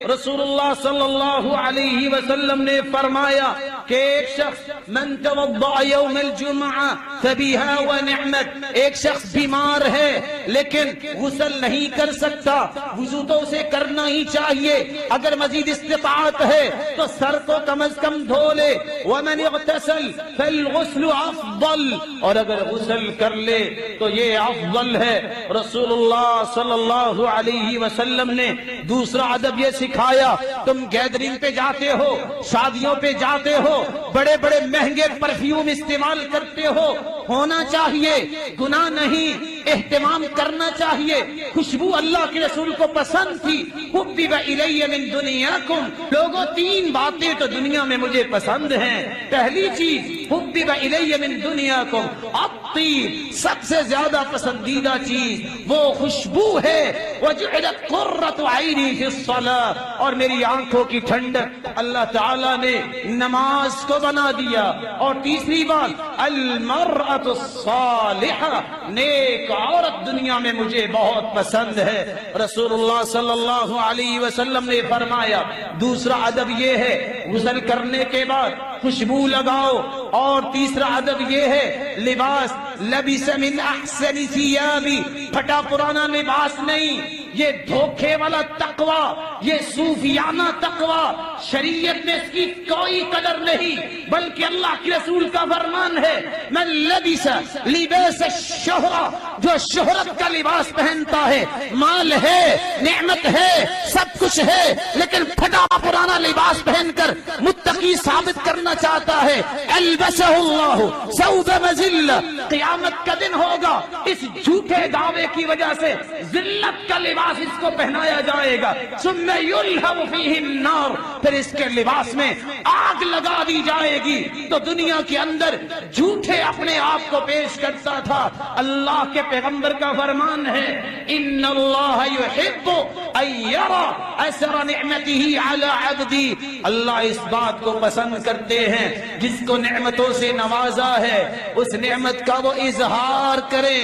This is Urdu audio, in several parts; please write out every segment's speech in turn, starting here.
رسول اللہ صلی اللہ علیہ وسلم نے فرمایا کہ ایک شخص من توضأ یوم الجمعہ فبیہا ونعمت، ایک شخص بیمار ہے لیکن غسل نہیں کر سکتا، وضو تو اسے کرنا ہی چاہیے، اگر مزید استطاعت ہے تو سر کو کم از کم دھو لے، ومن اغتسل فالغسل افضل، اور اگر غسل کر لے تو یہ افضل ہے۔ رسول اللہ صلی اللہ علیہ وسلم نے دوسرا ادب یہ سکھایا، تم گیدرنگ پہ جاتے ہو، شادیوں پہ جاتے ہو، بڑے بڑے مہنگے پرفیوم استعمال کرتے ہو، ہونا چاہیے، گناہ نہیں، اہتمام کرنا چاہیے، خوشبو اللہ کے رسول کو پسند تھی۔ حبب الی من دنیاکم، لوگوں تین باتیں تو دنیا میں مجھے پسند ہیں، پہلی چیز حبب الی من دنیاکم الطیب، سب سے زیادہ پسندیدہ چیز وہ خوشبو ہے، وجعلت قرۃ عینی فی الصلاۃ، اور میری آنکھوں کی ٹھنڈک اللہ تعالیٰ نے نماز کو بنا دیا۔ اور تیسری بات المرأۃ الصالحہ، نیک عورت دنیا میں مجھے بہت پسند ہے۔ رسول اللہ صلی اللہ علیہ وسلم نے فرمایا دوسرا ادب یہ ہے غسل کرنے کے بعد خوشبو لگاؤ، اور تیسرا ادب یہ ہے لباس لبس من احسن ثیابی، پھٹا پرانا لباس نہیں، یہ دھوکے والا تقوی، یہ صوفیانہ تقوی، شریعت میں اس کی کوئی قدر نہیں، بلکہ اللہ کے رسول کا فرمان ہے من لبس لباس الشہرہ، جو شہرت کا لباس پہنتا ہے، مال ہے، نعمت ہے، سب کچھ ہے، لیکن پھٹا پرانا لباس پہن کر متقی ثابت کرنا چاہتا ہے، البسہ اللہ ثوب مذلہ، قیامت کا دن ہوگا اس جھوٹے دعوے کی وجہ سے ذلت کا لباس اس کو پہنایا جائے گا، ثم یلہب فیہ النار، پھر اس کے لباس میں آگ لگا دی جائے گی۔ تو دنیا کے اندر جھوٹے اپنے آپ کو پیش کرتا تھا، اللہ کے پیغمبر کا فرمان ہے ان اللہ یحب ان یری اثر نعمتہ علی عبدہ، اللہ اس بات کو پسند کرتے ہیں جس کو نعمتوں سے نوازا ہے اس نعمت کا وہ اظہار کرے۔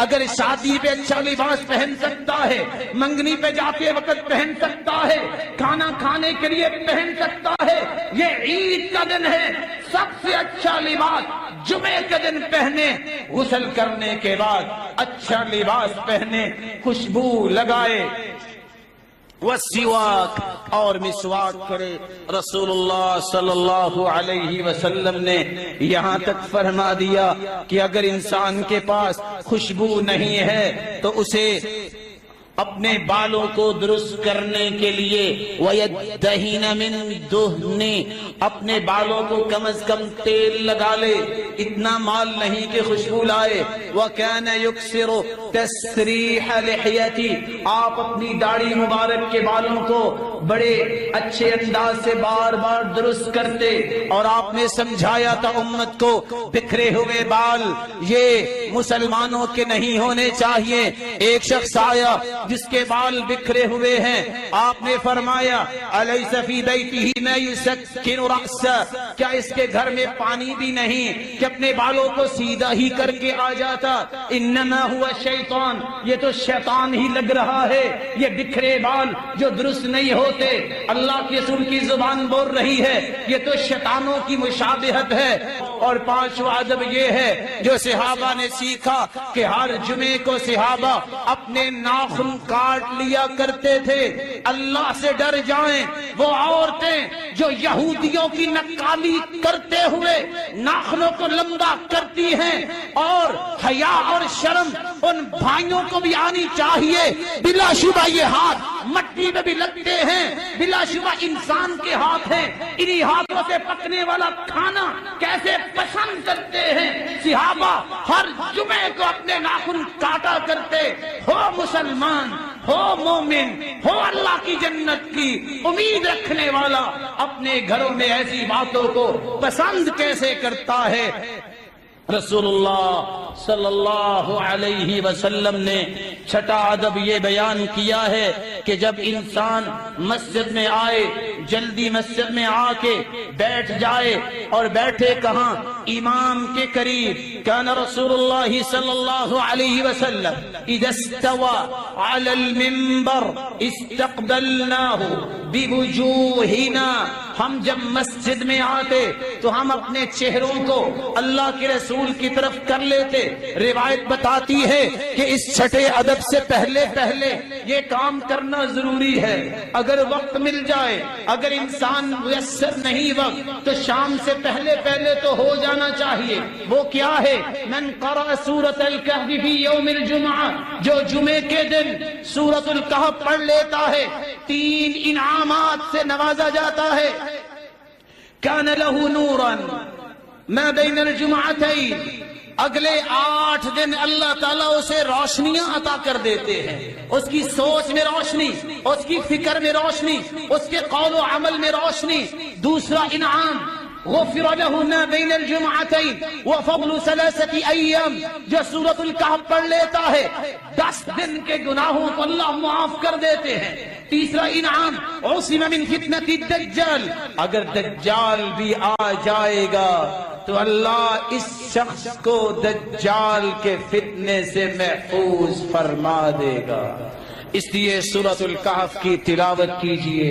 اگر شادی پہ اچھا لباس پہن سکتا ہے، منگنی پہ جاتے وقت پہن سکتا ہے، کھانا کھانے کے لیے پہن سکتا ہے، یہ عید کا دن ہے، سب سے اچھا لباس جمعے کے دن پہنے، غسل کرنے کے بعد اچھا لباس پہنے، خوشبو لگائے، والسواک، اور مسواک کرے۔ رسول اللہ صلی اللہ علیہ وسلم نے یہاں تک فرما دیا کہ اگر انسان کے پاس خوشبو نہیں ہے تو اسے اپنے بالوں کو درست کرنے کے لیے وَيَدَّهِنَ مِن دُهْنِ، اپنے بالوں کو کم از کم تیل لگا لے، اتنا مال نہیں کہ خوشبو لائے۔ وَكَانَ يُكْسِرُ تَسْرِيحَ لِحْيَتِهِ، آپ اپنی داڑھی مبارک کے بالوں کو بڑے اچھے انداز سے بار بار درست کرتے، اور آپ نے سمجھایا تھا امت کو بکھرے ہوئے بال یہ مسلمانوں کے نہیں ہونے چاہیے۔ ایک شخص آیا جس کے بال بکھرے ہوئے ہیں، آپ نے فرمایا الیس فی بیتہ ما یسکن رأسہ، کیا اس کے گھر میں پانی بھی نہیں کہ اپنے بالوں کو سیدھا ہی کر کے آ جاتا؟ انما ہوا شیطان، یہ تو شیطان ہی لگ رہا ہے، یہ بکھرے بال جو درست نہیں ہوتے، اللہ کے رسول کی زبان بول رہی ہے یہ تو شیطانوں کی مشابہت ہے۔ اور پانچواں ادب یہ ہے جو صحابہ نے سیکھا کہ ہر جمعے کو صحابہ اپنے ناخن کاٹ لیا کرتے تھے، اللہ سے ڈر جائیں وہ عورتیں جو یہودیوں کی نقالی کرتے ہوئے ناخنوں کو لمبا کرتی ہیں، اور حیا اور شرم ان بھائیوں کو بھی آنی چاہیے۔ بلا شبہ یہ ہاتھ مٹی میں بھی لگتے ہیں، بلا شبہ انسان کے ہاتھ ہیں، انہی ہاتھوں سے پکنے والا کھانا کیسے پسند کرتے ہیں۔ صحابہ ہر جمعے کو اپنے ناخن کاٹا کرتے۔ ہو مسلمان، ہو مومن، ہو اللہ کی جنت کی امید رکھنے والا، اپنے گھروں میں ایسی باتوں کو پسند کیسے کرتا ہے؟ رسول اللہ صلی اللہ علیہ وسلم نے چھٹا ادب یہ بیان کیا ہے کہ جب انسان مسجد میں آئے جلدی مسجد میں آ کے بیٹھ جائے، اور بیٹھے کہاں؟ امام کے قریب۔ کان رسول اللہ صلی اللہ علیہ وسلم اذا استوى على المنبر استقبلناه بوجوہنا، ہم جب مسجد میں آتے تو ہم اپنے چہروں کو اللہ کے رسول کی طرف کر لیتے۔ روایت بتاتی ہے کہ اس چھٹے ادب سے پہلے یہ کام کرنا ضروری ہے۔ اگر وقت مل جائے، اگر انسان میسر نہیں وقت، تو شام سے پہلے تو ہو جانا چاہیے۔ وہ کیا ہے؟ من قرأ سورۃ الکہف فی یوم الجمعہ، جو جمعے کے دن سورۃ الکہف پڑھ لیتا ہے 3 انعامات سے نوازا جاتا ہے۔ کان لہ نورا ما بین الجمعتین، اگلے 8 دن اللہ تعالیٰ اسے روشنیاں عطا کر دیتے ہیں۔ اس کی سوچ میں روشنی، اس کی فکر میں روشنی، اس کے قول و عمل میں روشنی۔ دوسرا انعام، غفر له ما بین الجمعتین وفضل 3 ایام، جو سورۃ الکہف پڑھ لیتا ہے 10 دن کے گناہوں کو اللہ معاف کر دیتے ہیں۔ تیسرا انعام، عصم من فتنة الدجال، اگر دجال بھی آ جائے گا تو اللہ اس شخص کو دجال کے فتنے سے محفوظ فرما دے گا۔ اس لیے سورۃ الکہف کی تلاوت کیجئے،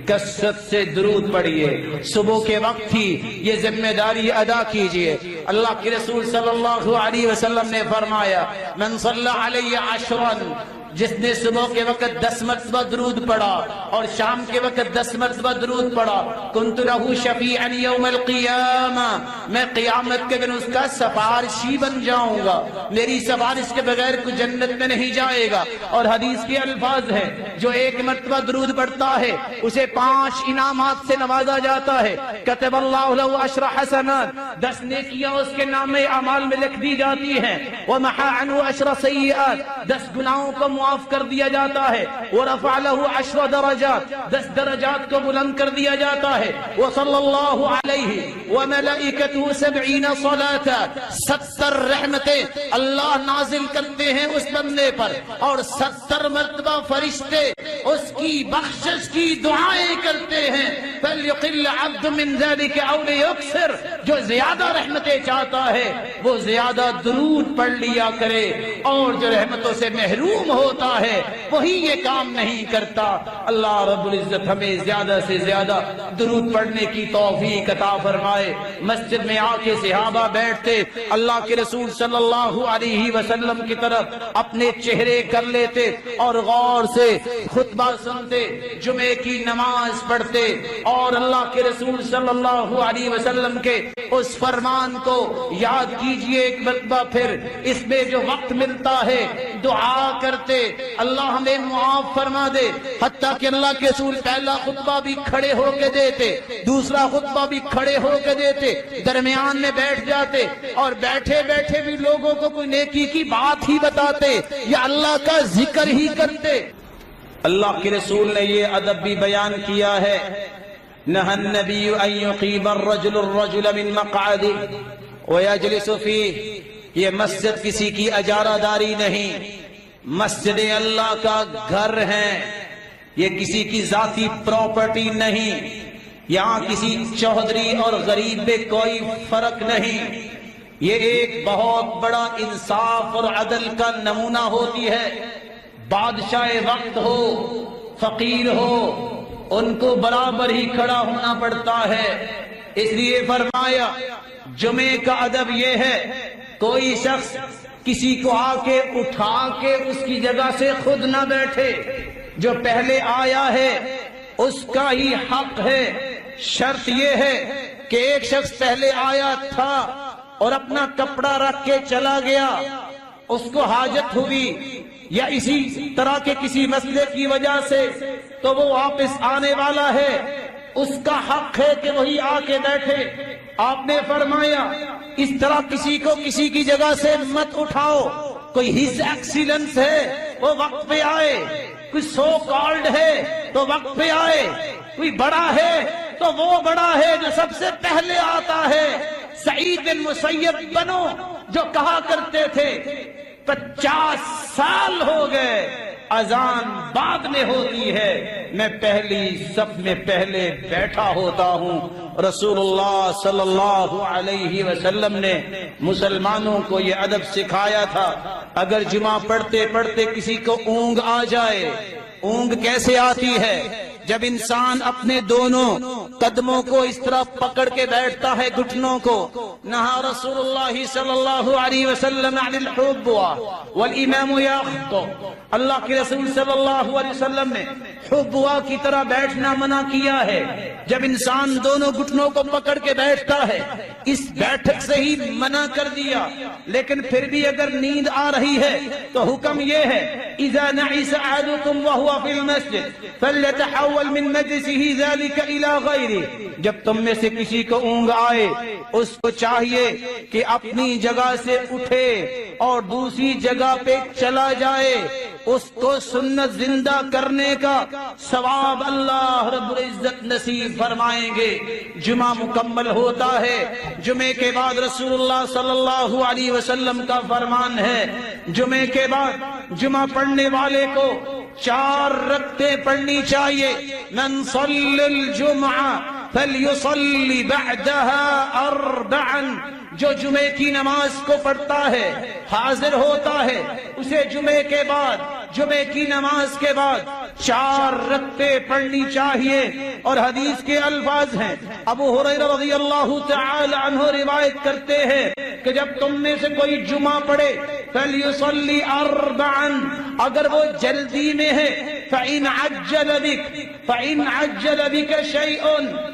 کثرت سے درود پڑھیے، صبح کے وقت ہی یہ ذمہ داری ادا کیجئے۔ اللہ کے رسول صلی اللہ علیہ وسلم نے فرمایا، من صلی علی 10، جس نے صبح کے وقت 10 مرتبہ درود پڑھا اور شام کے وقت 10 مرتبہ درود پڑھا، کنت لہ شفیعا یوم القیامہ، میں قیامت کے دن اس کا سفارشی بن جاؤں گا، میری سفارش کے بغیر کوئی جنت میں نہیں جائے گا۔ اور حدیث کے الفاظ ہے، جو 1 مرتبہ درود پڑھتا ہے اسے 5 انعامات سے نوازا جاتا ہے۔ کتب اللہ لہ 10 حسنات، 10 نیکیاں اس کے نام اعمال میں لکھ دی جاتی ہیں۔ ومحا عنہ 10 سیئات، 10 گناہوں کو معاف کر دیا جاتا ہے۔ ورفع له 10 درجات، 10 درجات کو بلند کر دیا جاتا ہے۔ وصلی اللہ علیہ وملائکته 70 صلاة، 70 رحمتیں اللہ نازل کرتے ہیں اس بندے پر، اور 70 مرتبہ فرشتے اس کی بخشش کی دعائیں کرتے ہیں۔ فلیقل عبد من ذلك او لیکثر، جو زیادہ رحمتیں چاہتا ہے وہ زیادہ درود پڑھ لیا کرے، اور جو رحمتوں سے محروم ہوتا ہے وہی یہ کام نہیں کرتا۔ اللہ رب العزت ہمیں زیادہ سے زیادہ درود پڑھنے کی توفیق عطا فرمائے۔ مسجد میں آ کے صحابہ بیٹھتے، اللہ کے رسول صلی اللہ علیہ وسلم کی طرف اپنے چہرے کر لیتے اور غور سے خطبہ سنتے، جمعے کی نماز پڑھتے، اور اللہ کے رسول صلی اللہ علیہ وسلم کے اس فرمان کو یاد کیجئے ایک مرتبہ پھر۔ اس میں جو وقت ملتا ہے دعا کرتے، اللہ ہمیں معاف فرما دے۔ حتیٰ کہ اللہ کے رسول پہلا خطبہ بھی کھڑے ہو کے دیتے، دوسرا خطبہ بھی کھڑے ہو کے دیتے، درمیان میں بیٹھ جاتے، اور بیٹھے بیٹھے بھی لوگوں کو کوئی نیکی کی بات ہی بتاتے یا اللہ کا ذکر ہی کرتے۔ اللہ کے رسول نے یہ ادب بھی بیان کیا ہے، نہى النبی ان یقیم الرجل من مقعده ویجلس فیہ، یہ مسجد کسی کی اجارہ داری نہیں، مسجد اللہ کا گھر ہے، یہ کسی کی ذاتی پراپرٹی نہیں، یہاں کسی چوہدری اور غریب میں کوئی فرق نہیں، یہ ایک بہت بڑا انصاف اور عدل کا نمونہ ہوتی ہے۔ بادشاہ وقت ہو، فقیر ہو، ان کو برابر ہی کھڑا ہونا پڑتا ہے۔ اس لیے فرمایا جمعے کا ادب یہ ہے، کوئی شخص کسی کو آ کے اٹھا کے اس کی جگہ سے خود نہ بیٹھے، جو پہلے آیا ہے اس کا ہی حق ہے۔ شرط یہ ہے کہ ایک شخص پہلے آیا تھا اور اپنا کپڑا رکھ کے چلا گیا، اس کو حاجت ہوئی یا اسی طرح کے کسی مسئلے کی وجہ سے تو وہ واپس آنے والا ہے، اس کا حق ہے کہ وہی آ کے بیٹھے۔ آپ نے فرمایا اس طرح کسی کو کسی کی جگہ سے مت اٹھاؤ، کوئی ہز ایکسیلنس ہے وہ وقت پہ آئے، کوئی سو کالڈ ہے تو وقت پہ آئے، کوئی بڑا ہے تو وہ بڑا ہے جو سب سے پہلے آتا ہے۔ سعید بن مسیب بنو، جو کہا کرتے تھے 50 سال ہو گئے اذان بعد میں ہوتی ہے، میں پہلی صف میں پہلے بیٹھا ہوتا ہوں۔ رسول اللہ صلی اللہ علیہ وسلم نے مسلمانوں کو یہ ادب سکھایا تھا، اگر جمعہ پڑھتے پڑھتے کسی کو اونگ آ جائے، اونگ کیسے آتی ہے؟ جب انسان اپنے دونوں قدموں کو اس طرح پکڑ کے بیٹھتا ہے، گھٹنوں کو، نہا رسول اللہ صلی اللہ علیہ وسلم عن الحبوہ والامام یخطو، اللہ کے رسول صلی اللہ علیہ وسلم نے حبوہ کی طرح بیٹھنا منع کیا ہے۔ جب انسان دونوں گھٹنوں کو پکڑ کے بیٹھتا ہے، اس بیٹھک سے ہی منع کر دیا، لیکن پھر بھی اگر نیند آ رہی ہے تو حکم یہ ہے اذا نعس احدكم وهو في المسجد فليتحول من مجلسه ذلك الى غيره، جب تم میں سے کسی کو اونگ آئے اس کو چاہیے کہ اپنی جگہ سے اٹھے اور دوسری جگہ پہ چلا جائے، اس کو سنت زندہ کرنے کا ثواب اللہ رب العزت نصیب فرمائیں گے۔ جمعہ مکمل ہوتا ہے، جمعے کے بعد رسول اللہ صلی اللہ علیہ وسلم کا فرمان ہے، جمعے کے بعد جمعہ پڑھنے والے کو 4 رکعتیں پڑھنی چاہیے۔ من صلی الجمعہ فلیصلی بعدها 4، جو جمعے کی نماز کو پڑھتا ہے، حاضر ہوتا ہے، اسے جمعے کے بعد، جمعے کی نماز کے بعد 4 رکعتیں پڑھنی چاہیے۔ اور حدیث کے الفاظ ہیں، ابو ہریرہ رضی اللہ تعالی عنہ روایت کرتے ہیں کہ جب تم میں سے کوئی جمعہ پڑھے فَلْيُصَلِّ 4، اگر وہ جلدی میں ہے، فَإِنْ عَجَّلَ بِكَ شَيْءٌ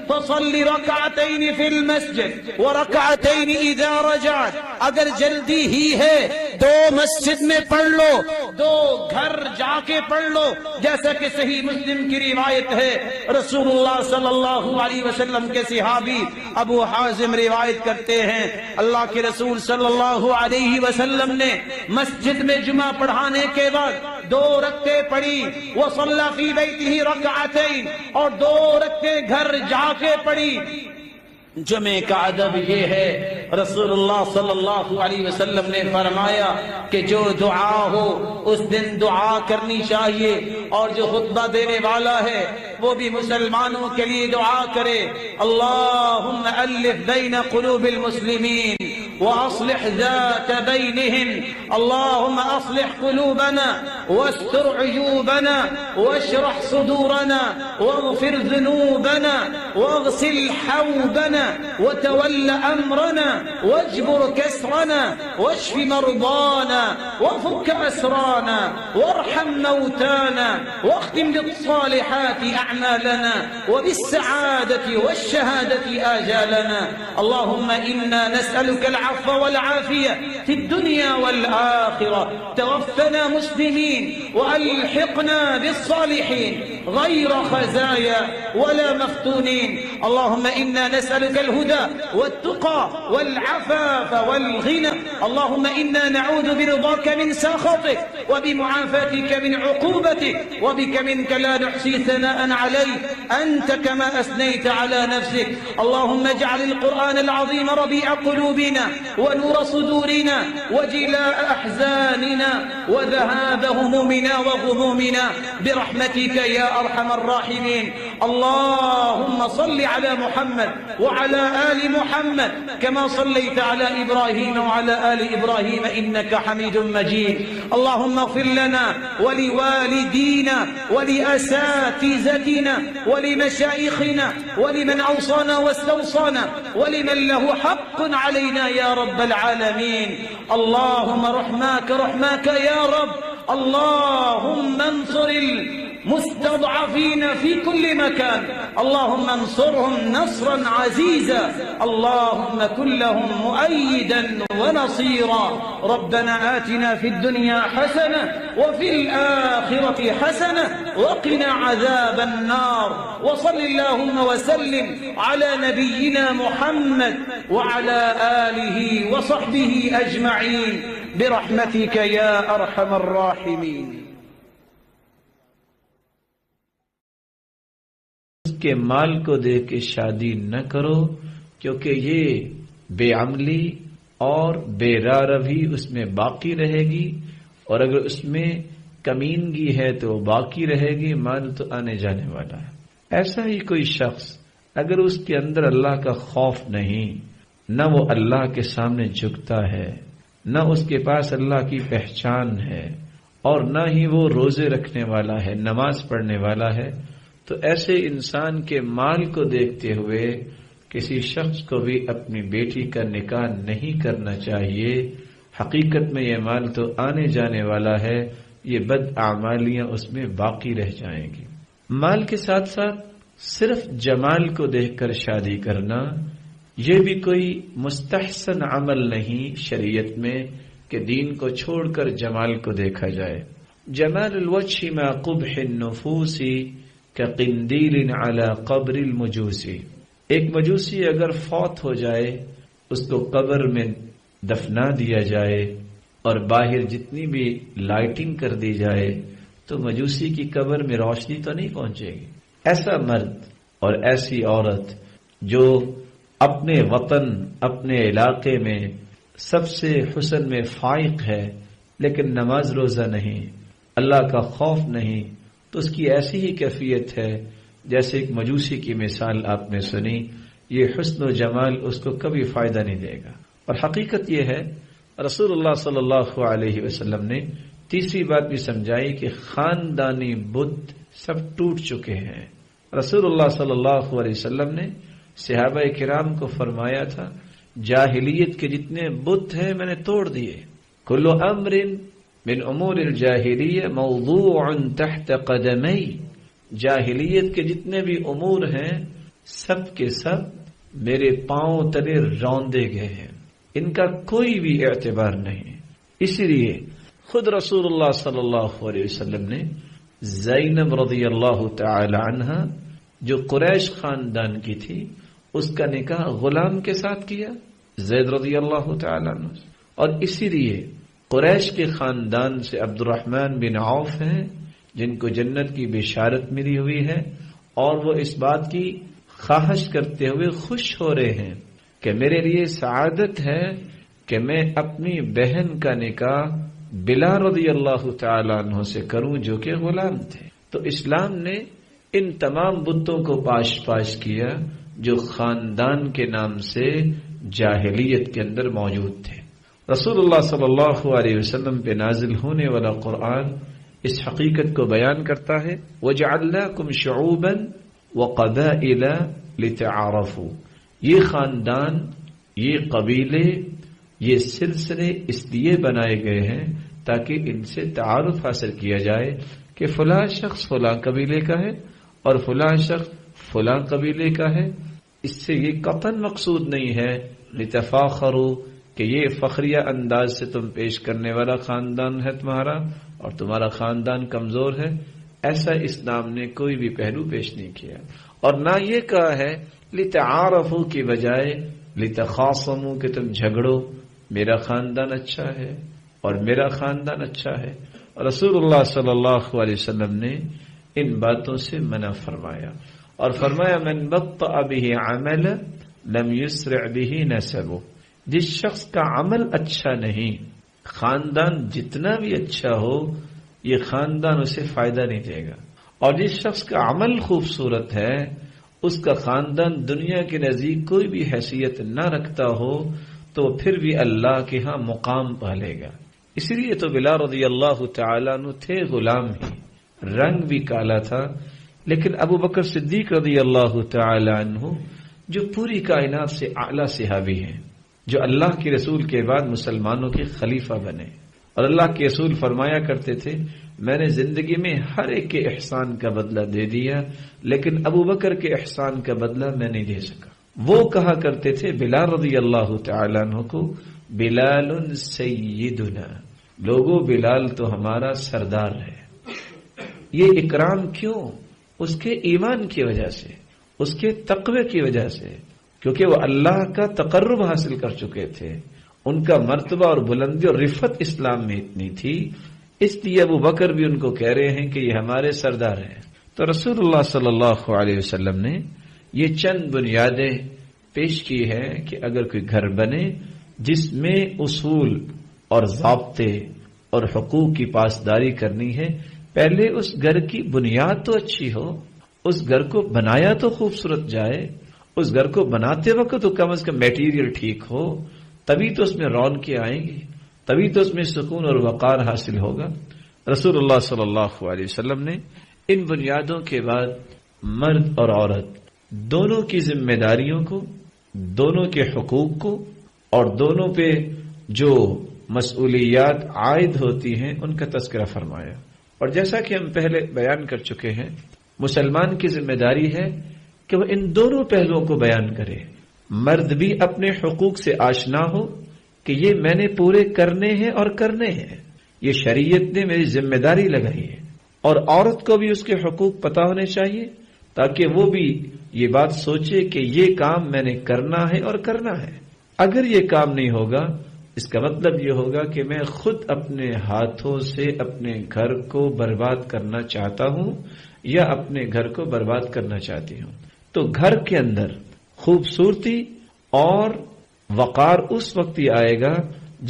فَصَلِّ رَكَعَتَيْنِ فِي الْمَسْجِدِ وَرَكَعَتَيْنِ إِذَا رَجَعْتَ، اگر جلدی ہی ہے 2 مسجد میں پڑھ لو، 2 گھر جا کے پڑھ لو، جیسا کہ صحیح مسلم کی روایت ہے۔ رسول اللہ صلی اللہ علیہ وسلم کے صحابی ابو حازم روایت کرتے ہیں، اللہ کے رسول صلی اللہ علیہ وسلم نے مسجد میں جمعہ پڑھانے کے بعد 2 رکعتیں پڑھی، وصلی فی بیتہ رکعتین، اور 2 رکعتیں گھر جا کے پڑھی۔ جمعے کا ادب یہ ہے، رسول اللہ صلی اللہ علیہ وسلم نے فرمایا کہ جو دعا ہو اس دن دعا کرنی چاہیے، اور جو خطبہ دینے والا ہے وہ بھی مسلمانوں کے لیے دعا کرے۔ اللہم الف بین قلوب المسلمین وأصلح ذات بينهم، اللهم أصلح قلوبنا واستر عيوبنا واشرح صدورنا واغفر ذنوبنا واغسل حوبنا وتول أمرنا واجبر كسرنا واشف مرضانا وفك أسرانا وارحم موتانا واختم بالصالحات أعمالنا وبالسعادة والشهادة آجالنا، اللهم إنا نسألك العفو والعافية في الدنيا والآخرة، توفنا مسلمين وألحقنا بالصالحين غير خزايا ولا مفتونين، اللهم إنا نسألك الهدى والتقى والعفاف والغنى، اللهم إنا نعوذ برضاك من سخطك وبمعافاتك من عقوبتك، وبك منك لا نحصي ثناء عليك أنت كما أثنيت على نفسك، اللهم اجعل القرآن العظيم ربيع قلوبنا ونور صدورنا وجلاء أحزاننا وذهاب همومنا وغمومنا برحمتك يا أرحم الراحمين، اللهم صل على محمد وعلى آل محمد كما صليت على إبراهيم وعلى آل إبراهيم إنك حميد مجيد، اللهم اغفر لنا ولوالدينا ولأساتذتنا ولمشايخنا ولمن أوصانا واستوصانا ولمن له حق علينا يا رب العالمين، اللهم رحماك يا رب، اللهم انصر المستضعفين في كل مكان، اللهم انصرهم نصرا عزيزا، اللهم كن لهم مؤيدا ونصيرا، ربنا آتنا في الدنيا حسنة وفي الآخرة حسنة وقنا عذاب النار، وصل اللهم وسلم على نبينا محمد وعلى آله وصحبه أجمعين برحمتك يا أرحم الراحمين۔ کے مال کو دیکھ کے شادی نہ کرو، کیونکہ یہ بے عملی اور بے راہ روی اس میں باقی رہے گی، اور اگر اس میں کمینگی ہے تو وہ باقی رہے گی، مال تو آنے جانے والا ہے۔ ایسا ہی کوئی شخص اگر اس کے اندر اللہ کا خوف نہیں، نہ وہ اللہ کے سامنے جھکتا ہے، نہ اس کے پاس اللہ کی پہچان ہے، اور نہ ہی وہ روزے رکھنے والا ہے، نماز پڑھنے والا ہے، تو ایسے انسان کے مال کو دیکھتے ہوئے کسی شخص کو بھی اپنی بیٹی کا نکاح نہیں کرنا چاہیے۔ حقیقت میں یہ مال تو آنے جانے والا ہے، یہ بد اعمالیاں اس میں باقی رہ جائیں گی۔ مال کے ساتھ ساتھ صرف جمال کو دیکھ کر شادی کرنا یہ بھی کوئی مستحسن عمل نہیں شریعت میں کہ دین کو چھوڑ کر جمال کو دیکھا جائے۔ جمال الوجه ما قبح النفوس كقنديل على قبر المجوسی، ایک مجوسی اگر فوت ہو جائے، اس کو قبر میں دفنا دیا جائے اور باہر جتنی بھی لائٹنگ کر دی جائے تو مجوسی کی قبر میں روشنی تو نہیں پہنچے گی۔ ایسا مرد اور ایسی عورت جو اپنے وطن، اپنے علاقے میں سب سے حسن میں فائق ہے لیکن نماز روزہ نہیں، اللہ کا خوف نہیں، تو اس کی ایسی ہی کیفیت ہے جیسے ایک مجوسی کی مثال آپ نے سنی۔ یہ حسن و جمال اس کو کبھی فائدہ نہیں دے گا۔ اور حقیقت یہ ہے رسول اللہ صلی اللہ علیہ وسلم نے تیسری بات بھی سمجھائی کہ خاندانی بت سب ٹوٹ چکے ہیں۔ رسول اللہ صلی اللہ علیہ وسلم نے صحابہ کرام کو فرمایا تھا جاہلیت کے جتنے بت ہیں میں نے توڑ دیے۔ کل امر من امور الجاہلیہ موضوع تحت قدمی، جاہلیت کے جتنے بھی امور ہیں سب کے سب میرے پاؤں تلے روندے گئے ہیں، ان کا کوئی بھی اعتبار نہیں۔ اسی لیے خود رسول اللہ صلی اللہ علیہ وسلم نے زینب رضی اللہ تعالی عنہ جو قریش خاندان کی تھی اس کا نکاح غلام کے ساتھ کیا، زید رضی اللہ تعالی عنہ، اور اسی لیے قریش کے خاندان سے عبد الرحمن بن عوف ہیں جن کو جنت کی بشارت ملی ہوئی ہے، اور وہ اس بات کی خواہش کرتے ہوئے خوش ہو رہے ہیں کہ میرے لیے سعادت ہے کہ میں اپنی بہن کا نکاح بلال رضی اللہ تعالی عنہ سے کروں جو کہ غلام تھے۔ تو اسلام نے ان تمام بتوں کو پاش پاش کیا جو خاندان کے نام سے جاہلیت کے اندر موجود تھے۔ رسول اللہ صلی اللہ علیہ وسلم پہ نازل ہونے والا قرآن اس حقیقت کو بیان کرتا ہے وَجَعَلْنَاكُمْ شُعُوبًا وَقَبَائِلَ لِتَعَارَفُوا، یہ خاندان، یہ قبیلے، یہ سلسلے اس لیے بنائے گئے ہیں تاکہ ان سے تعارف حاصل کیا جائے کہ فلاں شخص فلاں قبیلے کا ہے اور فلاں شخص فلاں قبیلے کا ہے۔ اس سے یہ قطعاً مقصود نہیں ہے لتفاخروا کہ یہ فخریہ انداز سے تم پیش کرنے والا خاندان ہے تمہارا اور تمہارا خاندان کمزور ہے، ایسا اسلام نے کوئی بھی پہلو پیش نہیں کیا۔ اور نہ یہ کہا ہے لتعارفوا کی بجائے لتخاصموا کہ تم جھگڑو، میرا خاندان اچھا ہے اور میرا خاندان اچھا ہے۔ رسول اللہ صلی اللہ علیہ وسلم نے ان باتوں سے منع فرمایا اور فرمایا من بطأ به عمل لم يسرع به نسبه، جس شخص کا عمل اچھا نہیں، خاندان جتنا بھی اچھا ہو یہ خاندان اسے فائدہ نہیں دے گا، اور جس شخص کا عمل خوبصورت ہے اس کا خاندان دنیا کے نزدیک کوئی بھی حیثیت نہ رکھتا ہو تو پھر بھی اللہ کے ہاں مقام پالے گا۔ اسی لیے تو بلال رضی اللہ تعالیٰ عنہ تھے غلام ہی، رنگ بھی کالا تھا، لیکن ابو بکر صدیق رضی اللہ تعالیٰ عنہ جو پوری کائنات سے اعلیٰ صحابی ہیں، جو اللہ کے رسول کے بعد مسلمانوں کے خلیفہ بنے، اور اللہ کے رسول فرمایا کرتے تھے میں نے زندگی میں ہر ایک کے احسان کا بدلہ دے دیا لیکن ابو بکر کے احسان کا بدلہ میں نہیں دے سکا۔ وہ کہا کرتے تھے بلال رضی اللہ تعالیٰ عنہ کو بلال سیدنا، لوگوں بلال تو ہمارا سردار ہے۔ یہ اکرام کیوں؟ اس کے ایمان کی وجہ سے، اس کے تقوی کی وجہ سے، کیونکہ وہ اللہ کا تقرب حاصل کر چکے تھے، ان کا مرتبہ اور بلندی اور رفت اسلام میں اتنی تھی، اس لیے ابو بکر بھی ان کو کہہ رہے ہیں کہ یہ ہمارے سردار ہیں۔ تو رسول اللہ صلی اللہ علیہ وسلم نے یہ چند بنیادیں پیش کی ہے کہ اگر کوئی گھر بنے جس میں اصول اور ضابطے اور حقوق کی پاسداری کرنی ہے، پہلے اس گھر کی بنیاد تو اچھی ہو، اس گھر کو بنایا تو خوبصورت جائے، اس گھر کو بناتے وقت تو کم از کم میٹیریل ٹھیک ہو، تبھی تو اس میں رونقیں آئیں گی، تبھی تو اس میں سکون اور وقار حاصل ہوگا۔ رسول اللہ صلی اللہ علیہ وسلم نے ان بنیادوں کے بعد مرد اور عورت دونوں کی ذمہ داریوں کو، دونوں کے حقوق کو اور دونوں پہ جو مسئولیات عائد ہوتی ہیں ان کا تذکرہ فرمایا۔ اور جیسا کہ ہم پہلے بیان کر چکے ہیں، مسلمان کی ذمہ داری ہے کہ وہ ان دونوں پہلوؤں کو بیان کرے۔ مرد بھی اپنے حقوق سے آشنا ہو کہ یہ میں نے پورے کرنے ہیں اور کرنے ہیں، یہ شریعت نے میری ذمہ داری لگائی ہے، اور عورت کو بھی اس کے حقوق پتہ ہونے چاہیے تاکہ وہ بھی یہ بات سوچے کہ یہ کام میں نے کرنا ہے اور کرنا ہے۔ اگر یہ کام نہیں ہوگا، اس کا مطلب یہ ہوگا کہ میں خود اپنے ہاتھوں سے اپنے گھر کو برباد کرنا چاہتا ہوں یا اپنے گھر کو برباد کرنا چاہتی ہوں۔ تو گھر کے اندر خوبصورتی اور وقار اس وقت ہی آئے گا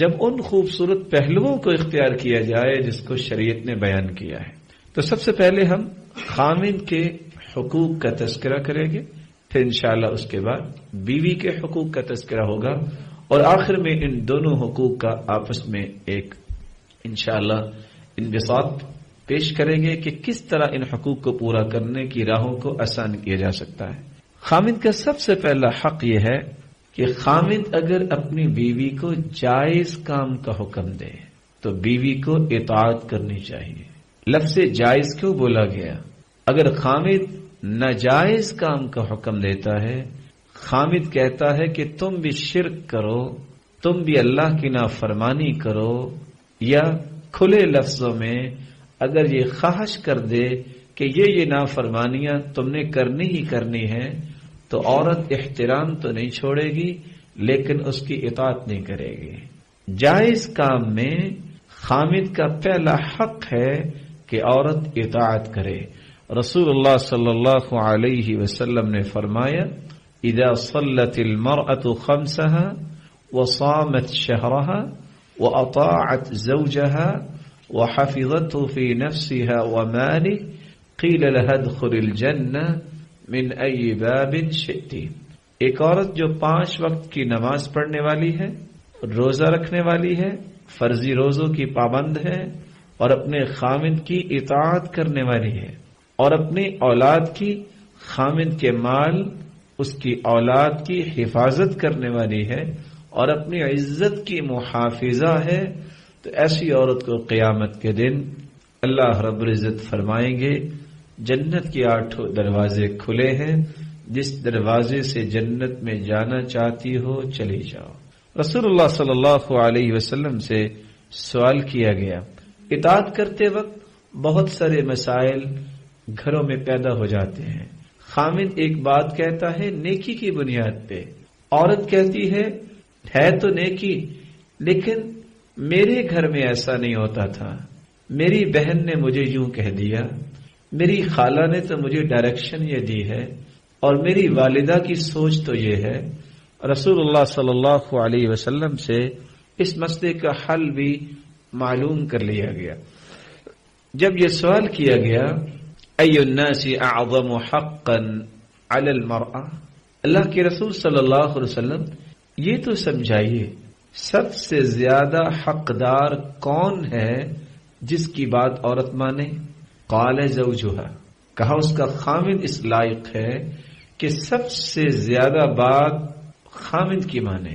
جب ان خوبصورت پہلوؤں کو اختیار کیا جائے جس کو شریعت نے بیان کیا ہے۔ تو سب سے پہلے ہم خاوند کے حقوق کا تذکرہ کریں گے، پھر انشاءاللہ اس کے بعد بیوی کے حقوق کا تذکرہ ہوگا، اور آخر میں ان دونوں حقوق کا آپس میں ایک انشاءاللہ انبساط پیش کریں گے کہ کس طرح ان حقوق کو پورا کرنے کی راہوں کو آسان کیا جا سکتا ہے۔ خاوند کا سب سے پہلا حق یہ ہے کہ خاوند اگر اپنی بیوی کو جائز کام کا حکم دے تو بیوی کو اطاعت کرنی چاہیے۔ لفظ جائز کیوں بولا گیا؟ اگر خاوند ناجائز کام کا حکم دیتا ہے، خاوند کہتا ہے کہ تم بھی شرک کرو، تم بھی اللہ کی نافرمانی کرو، یا کھلے لفظوں میں اگر یہ خواہش کر دے کہ یہ نافرمانیاں تم نے کرنی ہی کرنی ہے، تو عورت احترام تو نہیں چھوڑے گی لیکن اس کی اطاعت نہیں کرے گی۔ جائز کام میں خاوند کا پہلا حق ہے کہ عورت اطاعت کرے۔ رسول اللہ صلی اللہ علیہ وسلم نے فرمایا، اذا صلت المرأة خمسها وصامت شهرها وأطاعت زوجها وحفظته في نفسها وماله قيل لها ادخل الجنة من أي باب شئت۔ ایک عورت جو 5 وقت کی نماز پڑھنے والی ہے، روزہ رکھنے والی ہے، فرضی روزوں کی پابند ہے، اور اپنے خاوند کی اطاعت کرنے والی ہے، اور اپنی اولاد کی، خاوند کے مال، اس کی اولاد کی حفاظت کرنے والی ہے، اور اپنی عزت کی محافظہ ہے، تو ایسی عورت کو قیامت کے دن اللہ رب العزت فرمائیں گے جنت کے 8 دروازے کھلے ہیں، جس دروازے سے جنت میں جانا چاہتی ہو چلی جاؤ۔ رسول اللہ صلی اللہ علیہ وسلم سے سوال کیا گیا، اطاعت کرتے وقت بہت سارے مسائل گھروں میں پیدا ہو جاتے ہیں۔ خاوند ایک بات کہتا ہے نیکی کی بنیاد پہ، عورت کہتی ہے تو نیکی، لیکن میرے گھر میں ایسا نہیں ہوتا تھا، میری بہن نے مجھے یوں کہہ دیا، میری خالہ نے تو مجھے ڈائریکشن یہ دی ہے، اور میری والدہ کی سوچ تو یہ ہے۔ رسول اللہ صلی اللہ علیہ وسلم سے اس مسئلے کا حل بھی معلوم کر لیا گیا۔ جب یہ سوال کیا گیا ای الناس اعظم حقا علی المرأة، اللہ کے رسول صلی اللہ علیہ وسلم یہ تو سمجھائیے سب سے زیادہ حقدار کون ہے جس کی بات عورت مانے؟ قال زوجها، کہا اس کا خاوند اس لائق ہے کہ سب سے زیادہ بات خاوند کی مانے۔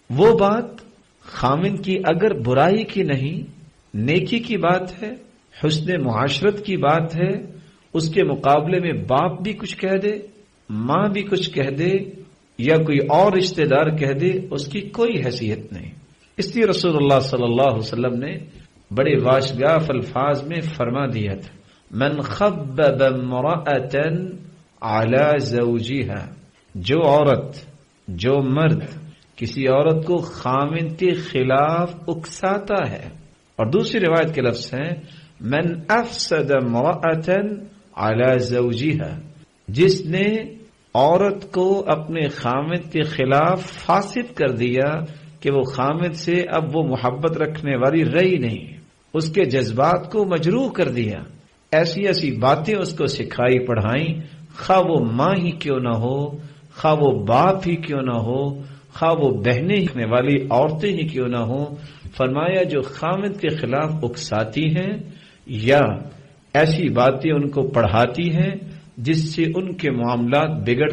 وہ بات خاوند کی اگر برائی کی نہیں، نیکی کی بات ہے، حسن معاشرت کی بات ہے، اس کے مقابلے میں باپ بھی کچھ کہہ دے، ماں بھی کچھ کہہ دے، یا کوئی اور رشتہ دار کہہ دے، اس کی کوئی حیثیت نہیں۔ اس لیے رسول اللہ صلی اللہ علیہ وسلم نے بڑے واشگاف الفاظ میں فرما دیا تھا، من خبب امرأة على زوجها، جو عورت، جو مرد کسی عورت کو خاوند کے خلاف اکساتا ہے، اور دوسری روایت کے لفظ ہیں من افسد امرأة على زوجها، جس نے عورت کو اپنے خاوند کے خلاف فاسد کر دیا کہ وہ خامد سے اب وہ محبت رکھنے والی رہی نہیں، اس کے جذبات کو مجروح کر دیا، ایسی ایسی باتیں اس کو سکھائی پڑھائیں، خواہ وہ ماں ہی کیوں نہ ہو، خواہ وہ باپ ہی کیوں نہ ہو، خواہ وہ بہنیں رکھنے والی عورتیں ہی کیوں نہ ہوں۔ فرمایا جو خامد کے خلاف اکساتی ہیں یا ایسی باتیں ان کو پڑھاتی ہیں جس سے ان کے معاملات بگڑ